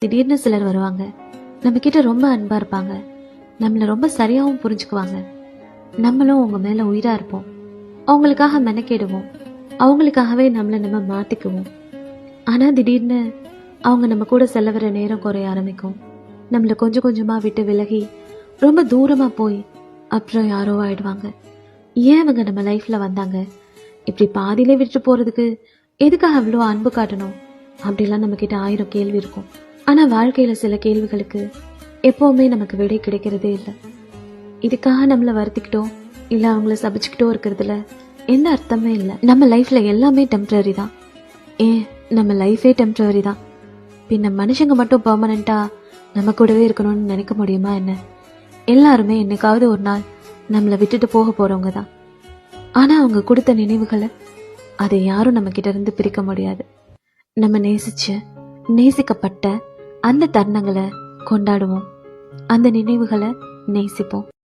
திடீர்னு சிலர் வருவாங்க, நம்ம கிட்ட ரொம்ப அன்பா இருப்பாங்க, நம்மள ரொம்ப சரியாவும் புரிஞ்சுக்குவாங்க. நம்மளும் அவங்க மேல உயிரா இருப்போம், அவங்களுக்காக மெனக்கெடுவோம், அவங்களுக்காகவே நம்மளை நம்ம மாத்திக்குவோம். ஆனா திடீர்னு அவங்க நம்ம கூட செலவிற நேரம் குறைய ஆரம்பிக்கும். நம்மள கொஞ்சம் கொஞ்சமா விட்டு விலகி ரொம்ப தூரமா போய் அப்புறம் யாரோ ஆயிடுவாங்க. ஏன் அவங்க நம்ம லைஃப்ல வந்தாங்க, இப்படி பாதியிலே விட்டு போறதுக்கு எதுக்காக அவ்வளோ அன்பு காட்டணும், அப்படிலாம் நம்ம கிட்ட 1000 கேள்வி இருக்கும். ஆனா வாழ்க்கையில சில கேள்விகளுக்கு எப்பவுமே நமக்கு விடை கிடைக்கிறதே இல்லை. இதுக்காக நம்மள வருத்திக்கிட்டோம் இல்ல அவங்கள சபிச்சுக்கிட்டோ இருக்கிறதுல எந்த அர்த்தமே இல்லை. நம்ம லைஃப்ல எல்லாமே டெம்பரரி தான். ஏன் நம்ம லைஃபே டெம்பரரி தான். பின்ன மனுஷங்க மட்டும் பெர்மனண்டா நம்ம கூடவே இருக்கணும்னு நினைக்க முடியுமா என்ன? எல்லாருமே என்னைக்காவது ஒரு நாள் நம்மளை விட்டுட்டு போக போறவங்க தான். ஆனா அவங்க கொடுத்த நினைவுகளை அதை யாரும் நம்ம கிட்ட இருந்து பிரிக்க முடியாது. நம்ம நேசிக்கப்பட்ட அந்த தருணங்களை கொண்டாடுவோம், அந்த நினைவுகளை நேசிப்போம்.